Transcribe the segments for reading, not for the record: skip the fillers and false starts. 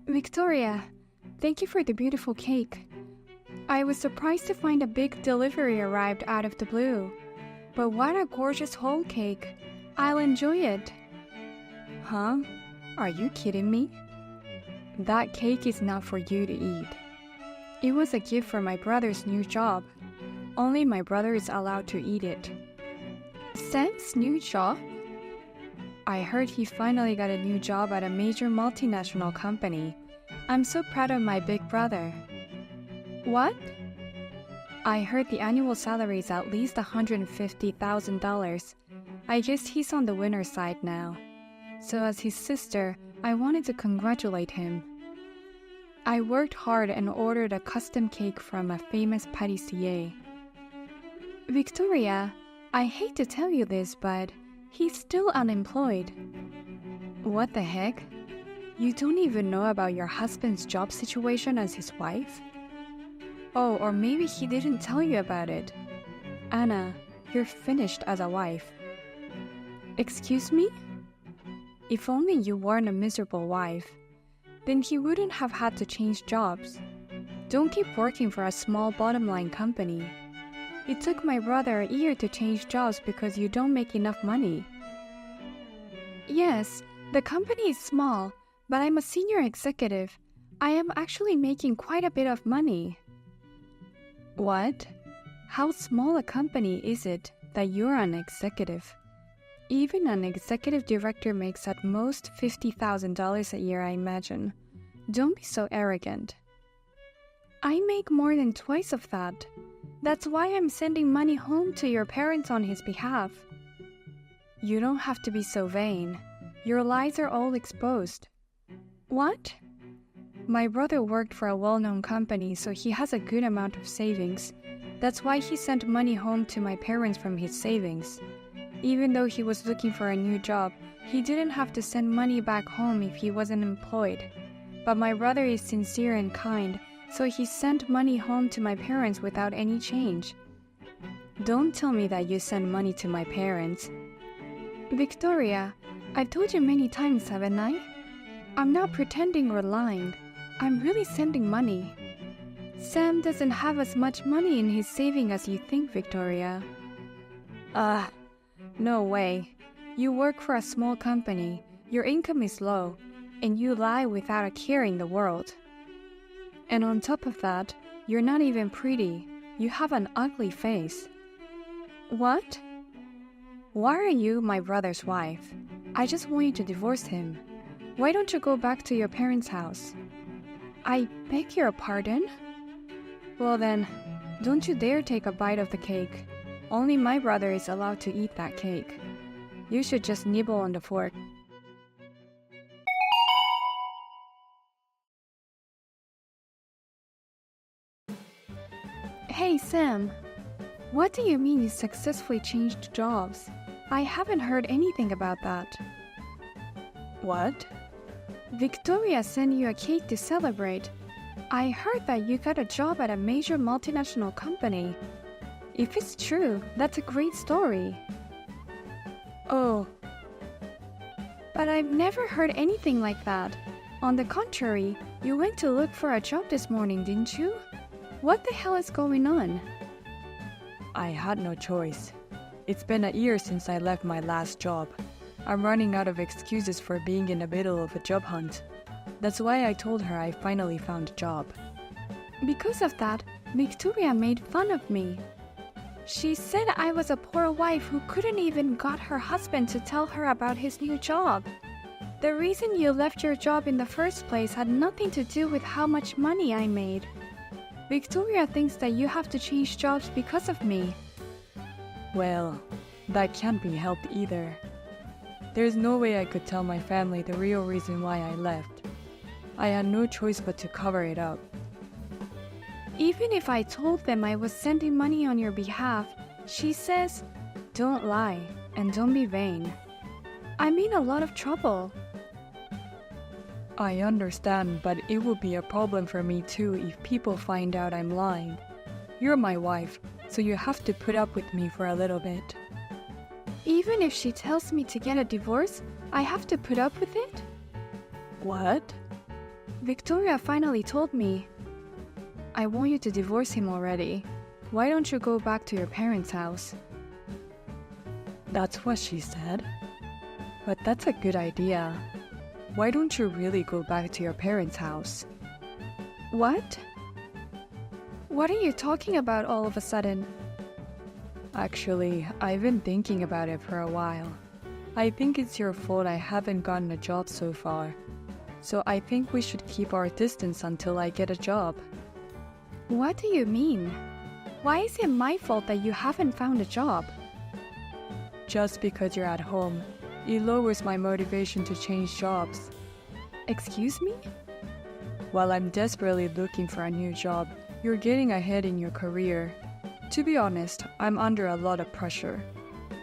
Victoria, thank you for the beautiful cake. I was surprised to find a big delivery arrived out of the blue. But what a gorgeous whole cake. I'll enjoy it. Huh? Are you kidding me? That cake is not for you to eat. It was a gift for my brother's new job. Only my brother is allowed to eat it. Sam's new job? I heard he finally got a new job at a major multinational company. I'm so proud of my big brother. What? I heard the annual salary is at least $150,000. I guess he's on the winner's side now. So as his sister, I wanted to congratulate him. I worked hard and ordered a custom cake from a famous pâtissier. Victoria, I hate to tell you this, but he's still unemployed. What the heck? You don't even know about your husband's job situation as his wife? Oh, or maybe he didn't tell you about it. Anna, you're finished as a wife. Excuse me? If only you weren't a miserable wife, then he wouldn't have had to change jobs. Don't keep working for a small bottom-line company. It took my brother a year to change jobs because you don't make enough money. Yes, the company is small, but I'm a senior executive. I am actually making quite a bit of money. What? How small a company is it that you're an executive? Even an executive director makes at most $50,000 a year, I imagine. Don't be so arrogant. I make more than twice of that. That's why I'm sending money home to your parents on his behalf. You don't have to be so vain. Your lies are all exposed. What? My brother worked for a well-known company, so he has a good amount of savings. That's why he sent money home to my parents from his savings. Even though he was looking for a new job, he didn't have to send money back home if he wasn't employed. But my brother is sincere and kind, so he sent money home to my parents without any change. Don't tell me that you send money to my parents. Victoria, I've told you many times, haven't I? I'm not pretending or lying. I'm really sending money. Sam doesn't have as much money in his saving as you think, Victoria. No way. You work for a small company, your income is low, and you lie without a care in the world. And on top of that, you're not even pretty. You have an ugly face. What? Why are you my brother's wife? I just want you to divorce him. Why don't you go back to your parents' house? I beg your pardon? Well then, don't you dare take a bite of the cake. Only my brother is allowed to eat that cake. You should just nibble on the fork. Hey Sam, what do you mean you successfully changed jobs? I haven't heard anything about that. What? Victoria sent you a cake to celebrate. I heard that you got a job at a major multinational company. If it's true, that's a great story. Oh. But I've never heard anything like that. On the contrary, you went to look for a job this morning, didn't you? What the hell is going on? I had no choice. It's been a year since I left my last job. I'm running out of excuses for being in the middle of a job hunt. That's why I told her I finally found a job. Because of that, Victoria made fun of me. She said I was a poor wife who couldn't even got her husband to tell her about his new job. The reason you left your job in the first place had nothing to do with how much money I made. Victoria thinks that you have to change jobs because of me. Well, that can't be helped either. There's no way I could tell my family the real reason why I left. I had no choice but to cover it up. Even if I told them I was sending money on your behalf, she says, don't lie and don't be vain. I'm in a lot of trouble. I understand, but it would be a problem for me too if people find out I'm lying. You're my wife, so you have to put up with me for a little bit. Even if she tells me to get a divorce, I have to put up with it? What? Victoria finally told me. I want you to divorce him already. Why don't you go back to your parents' house? That's what she said. But that's a good idea. Why don't you really go back to your parents' house? What? What are you talking about all of a sudden? Actually, I've been thinking about it for a while. I think it's your fault I haven't gotten a job so far. So I think we should keep our distance until I get a job. What do you mean? Why is it my fault that you haven't found a job? Just because you're at home, it lowers my motivation to change jobs. Excuse me? While I'm desperately looking for a new job, you're getting ahead in your career. To be honest, I'm under a lot of pressure.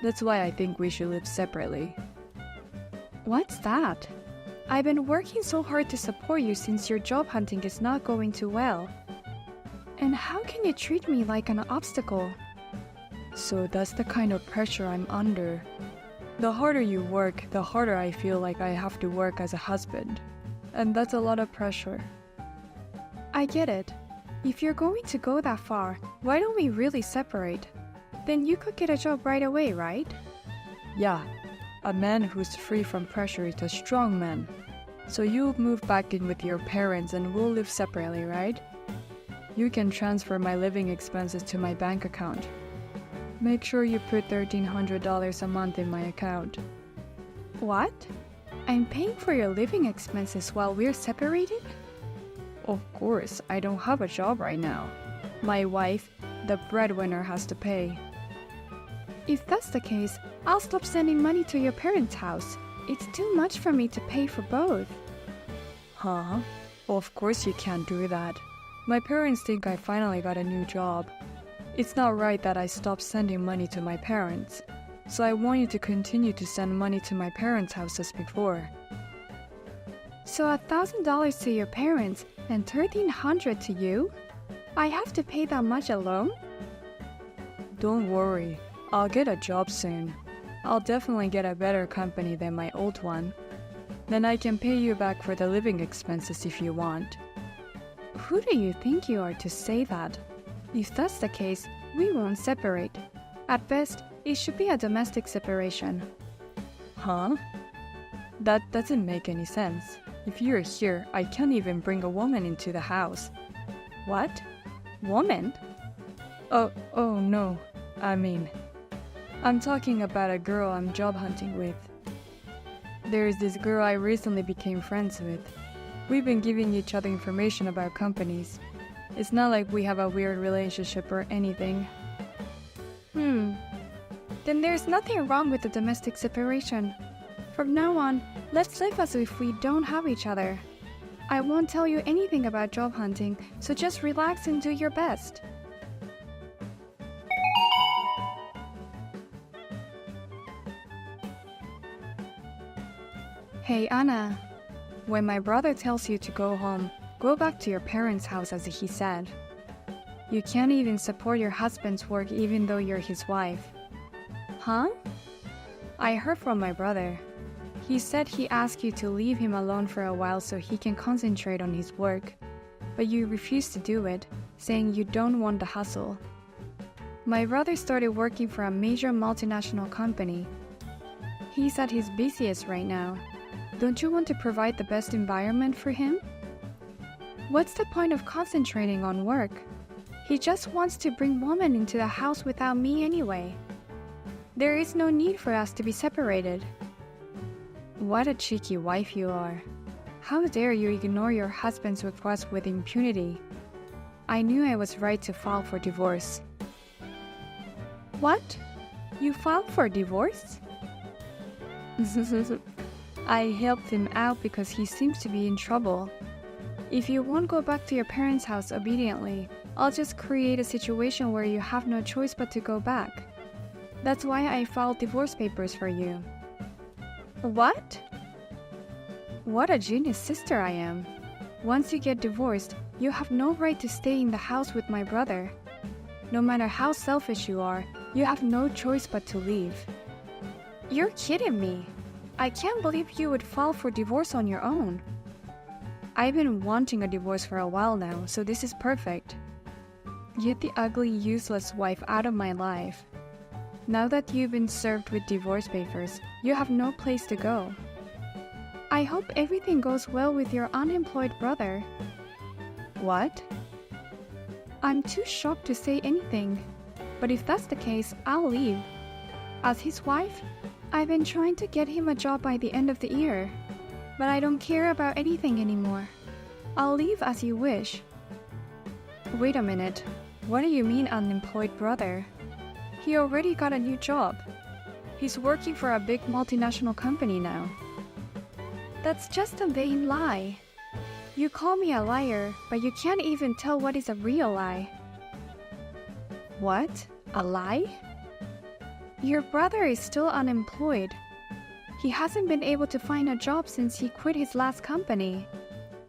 That's why I think we should live separately. What's that? I've been working so hard to support you since your job hunting is not going too well. And how can you treat me like an obstacle? So that's the kind of pressure I'm under. The harder you work, the harder I feel like I have to work as a husband. And that's a lot of pressure. I get it. If you're going to go that far, why don't we really separate? Then you could get a job right away, right? Yeah. A man who's free from pressure is a strong man. So you'll move back in with your parents and we'll live separately, right? You can transfer my living expenses to my bank account. Make sure you put $1,300 a month in my account. What? I'm paying for your living expenses while we're separated? Of course, I don't have a job right now. My wife, the breadwinner, has to pay. If that's the case, I'll stop sending money to your parents' house. It's too much for me to pay for both. Huh? Of course you can't do that. My parents think I finally got a new job. It's not right that I stop sending money to my parents. So I want you to continue to send money to my parents' house as before. So $1,000 to your parents and $1,300 to you? I have to pay that much alone? Don't worry, I'll get a job soon. I'll definitely get a better company than my old one. Then I can pay you back for the living expenses if you want. Who do you think you are to say that? If that's the case, we won't separate. At best, it should be a domestic separation. Huh? That doesn't make any sense. If you're here, I can't even bring a woman into the house. What? Woman? Oh no. I'm talking about a girl I'm job hunting with. There's this girl I recently became friends with. We've been giving each other information about companies. It's not like we have a weird relationship or anything. Then there's nothing wrong with the domestic separation. From now on, let's live as if we don't have each other. I won't tell you anything about job hunting, so just relax and do your best. Hey Anna, when my brother tells you to go home, go back to your parents' house as he said. You can't even support your husband's work even though you're his wife. Huh? I heard from my brother. He said he asked you to leave him alone for a while so he can concentrate on his work. But you refused to do it, saying you don't want the hustle. My brother started working for a major multinational company. He's at his busiest right now. Don't you want to provide the best environment for him? What's the point of concentrating on work? He just wants to bring women into the house without me anyway. There is no need for us to be separated. What a cheeky wife you are. How dare you ignore your husband's request with impunity? I knew I was right to file for divorce. What? You filed for divorce? I helped him out because he seems to be in trouble. If you won't go back to your parents' house obediently, I'll just create a situation where you have no choice but to go back. That's why I filed divorce papers for you. What? What a genius sister I am. Once you get divorced, you have no right to stay in the house with my brother. No matter how selfish you are, you have no choice but to leave. You're kidding me. I can't believe you would file for divorce on your own. I've been wanting a divorce for a while now, so this is perfect. Get the ugly, useless wife out of my life. Now that you've been served with divorce papers, you have no place to go. I hope everything goes well with your unemployed brother. What? I'm too shocked to say anything, but if that's the case, I'll leave. As his wife, I've been trying to get him a job by the end of the year, but I don't care about anything anymore. I'll leave as you wish. Wait a minute. What do you mean unemployed brother? He already got a new job. He's working for a big multinational company now. That's just a vain lie. You call me a liar, but you can't even tell what is a real lie. What? A lie? Your brother is still unemployed. He hasn't been able to find a job since he quit his last company.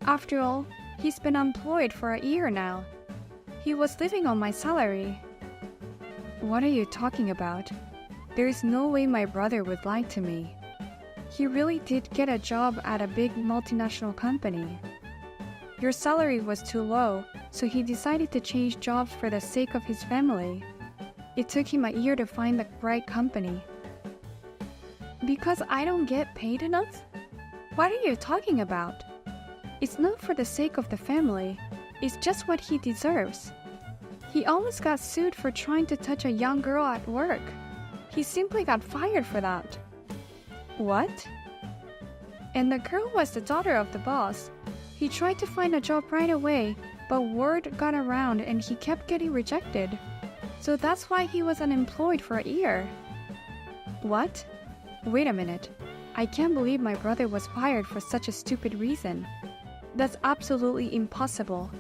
After all, he's been employed for a year now. He was living on my salary. What are you talking about? There is no way my brother would lie to me. He really did get a job at a big multinational company. Your salary was too low, so he decided to change jobs for the sake of his family. It took him a year to find the right company. Because I don't get paid enough? What are you talking about? It's not for the sake of the family. It's just what he deserves. He almost got sued for trying to touch a young girl at work. He simply got fired for that. What? And the girl was the daughter of the boss. He tried to find a job right away, but word got around and he kept getting rejected. So that's why he was unemployed for a year. What? Wait a minute. I can't believe my brother was fired for such a stupid reason. That's absolutely impossible.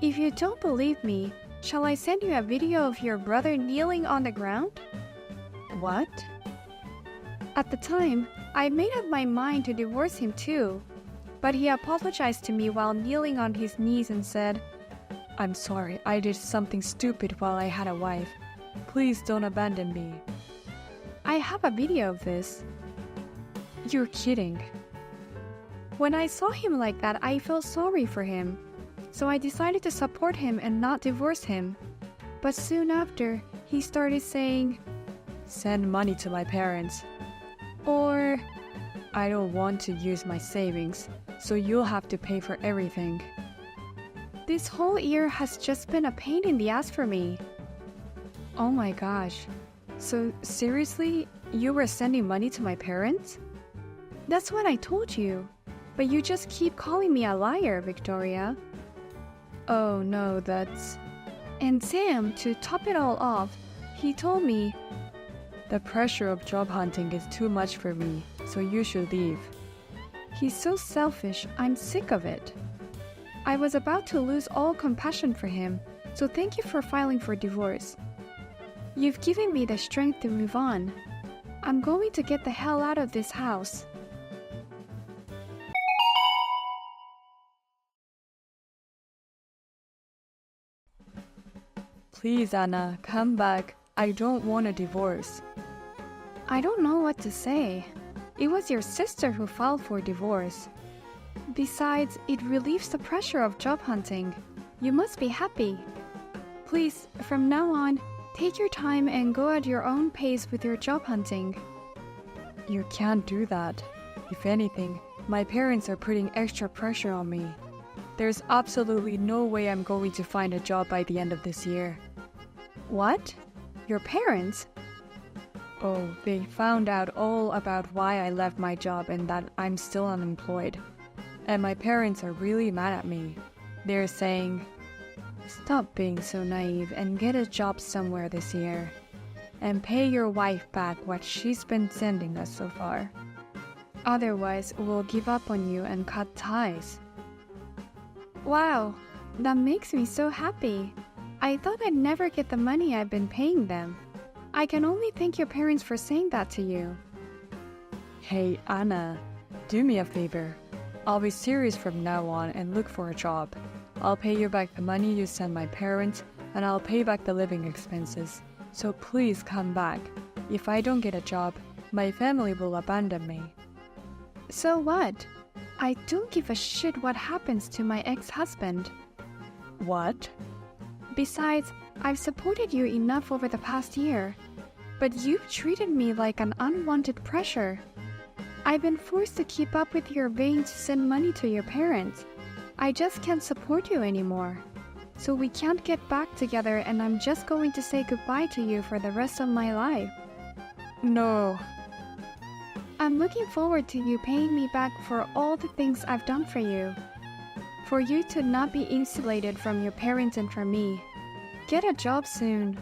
If you don't believe me, shall I send you a video of your brother kneeling on the ground? What? At the time, I made up my mind to divorce him too. But he apologized to me while kneeling on his knees and said, "I'm sorry, I did something stupid while I had a wife. Please don't abandon me." I have a video of this. You're kidding. When I saw him like that, I felt sorry for him. So I decided to support him and not divorce him. But soon after, he started saying, "Send money to my parents." Or, "I don't want to use my savings, so you'll have to pay for everything." This whole year has just been a pain in the ass for me. Oh my gosh. So seriously, you were sending money to my parents? That's what I told you. But you just keep calling me a liar, Victoria. Oh no, that's... And Sam, to top it all off, he told me, "The pressure of job hunting is too much for me, so you should leave." He's so selfish, I'm sick of it. I was about to lose all compassion for him, so thank you for filing for divorce. You've given me the strength to move on. I'm going to get the hell out of this house. Please, Anna, come back. I don't want a divorce. I don't know what to say. It was your sister who filed for divorce. Besides, it relieves the pressure of job hunting. You must be happy. Please, from now on, take your time and go at your own pace with your job hunting. You can't do that. If anything, my parents are putting extra pressure on me. There's absolutely no way I'm going to find a job by the end of this year. What? Your parents? Oh, they found out all about why I left my job and that I'm still unemployed. And my parents are really mad at me. They're saying, "Stop being so naive and get a job somewhere this year. And pay your wife back what she's been sending us so far. Otherwise, we'll give up on you and cut ties." Wow, that makes me so happy. I thought I'd never get the money I've been paying them. I can only thank your parents for saying that to you. Hey, Anna, do me a favor. I'll be serious from now on and look for a job. I'll pay you back the money you sent my parents, and I'll pay back the living expenses. So please come back. If I don't get a job, my family will abandon me. So what? I don't give a shit what happens to my ex-husband. What? Besides, I've supported you enough over the past year, but you've treated me like an unwanted pressure. I've been forced to keep up with your vein to send money to your parents. I just can't support you anymore. So we can't get back together and I'm just going to say goodbye to you for the rest of my life. No. I'm looking forward to you paying me back for all the things I've done for you. For you to not be insulated from your parents and from me. Get a job soon.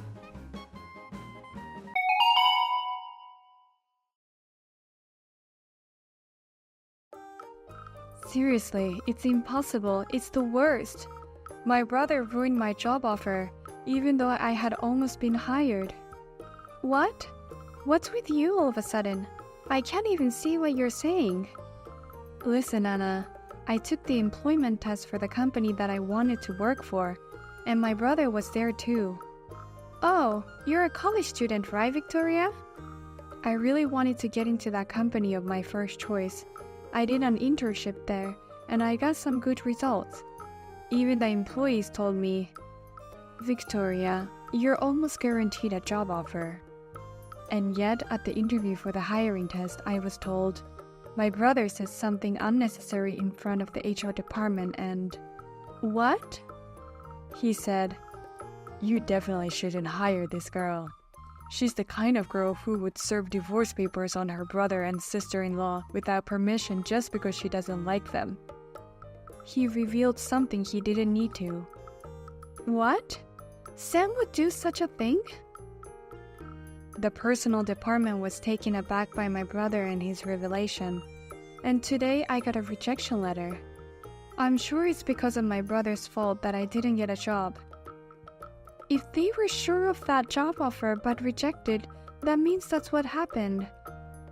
Seriously, it's impossible. It's the worst. My brother ruined my job offer, even though I had almost been hired. What? What's with you all of a sudden? I can't even see what you're saying. Listen, Anna, I took the employment test for the company that I wanted to work for, and my brother was there too. Oh, you're a college student, right, Victoria? I really wanted to get into that company of my first choice. I did an internship there, and I got some good results. Even the employees told me, Victoria, you're almost guaranteed a job offer. And yet, at the interview for the hiring test, I was told, my brother said something unnecessary in front of the HR department and... What? He said, you definitely shouldn't hire this girl. She's the kind of girl who would serve divorce papers on her brother and sister-in-law without permission just because she doesn't like them. He revealed something he didn't need to. What? Sam would do such a thing? The personal department was taken aback by my brother and his revelation, and today I got a rejection letter. I'm sure it's because of my brother's fault that I didn't get a job. If they were sure of that job offer but rejected, that means that's what happened.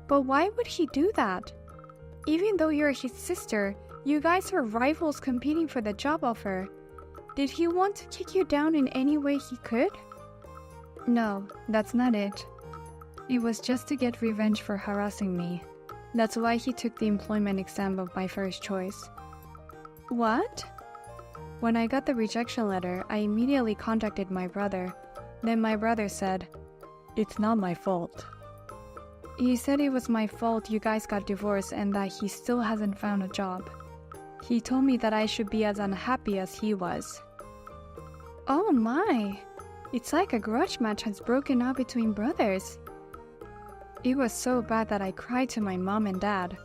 But why would he do that? Even though you're his sister, you guys are rivals competing for the job offer. Did he want to kick you down in any way he could? No, that's not it. It was just to get revenge for harassing me. That's why he took the employment exam of my first choice. What? When I got the rejection letter, I immediately contacted my brother. Then my brother said, it's not my fault. He said it was my fault you guys got divorced and that he still hasn't found a job. He told me that I should be as unhappy as he was. Oh my! It's like a grudge match has broken out between brothers. It was so bad that I cried to my mom and dad,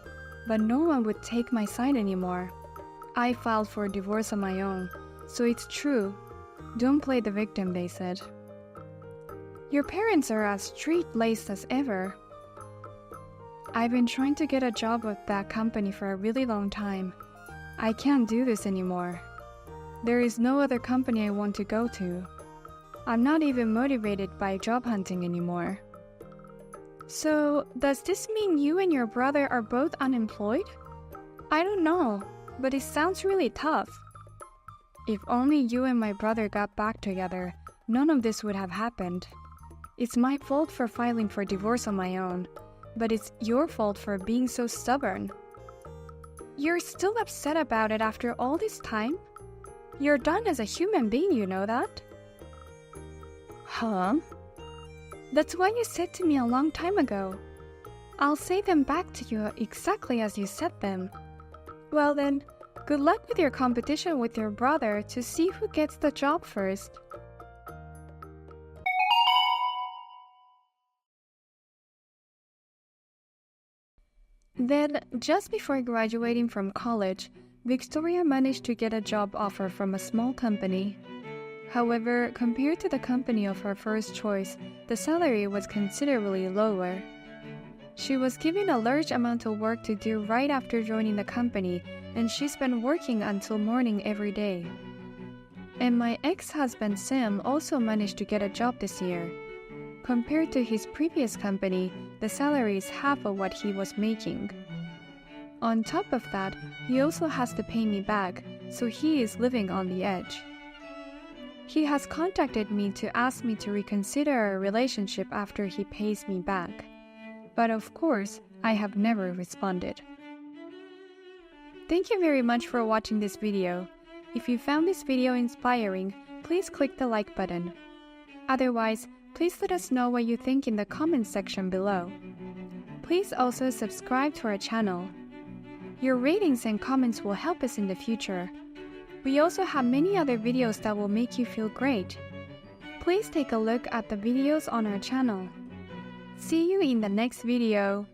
but no one would take my side anymore. I filed for a divorce on my own, so it's true. Don't play the victim, they said. Your parents are as straight-laced as ever. I've been trying to get a job with that company for a really long time. I can't do this anymore. There is no other company I want to go to. I'm not even motivated by job hunting anymore. So, does this mean you and your brother are both unemployed? I don't know, but it sounds really tough. If only you and my brother got back together, none of this would have happened. It's my fault for filing for divorce on my own, but it's your fault for being so stubborn. You're still upset about it after all this time? You're done as a human being, you know that? Huh? That's what you said to me a long time ago. I'll say them back to you exactly as you said them. Well then, good luck with your competition with your brother to see who gets the job first. Then, just before graduating from college, Victoria managed to get a job offer from a small company. However, compared to the company of her first choice, the salary was considerably lower. She was given a large amount of work to do right after joining the company, and she's been working until morning every day. And my ex-husband Sam also managed to get a job this year. Compared to his previous company, the salary is half of what he was making. On top of that, he also has to pay me back, so he is living on the edge. He has contacted me to ask me to reconsider our relationship after he pays me back. But of course, I have never responded. Thank you very much for watching this video. If you found this video inspiring, please click the like button. Otherwise, please let us know what you think in the comments section below. Please also subscribe to our channel. Your ratings and comments will help us in the future. We also have many other videos that will make you feel great. Please take a look at the videos on our channel. See you in the next video.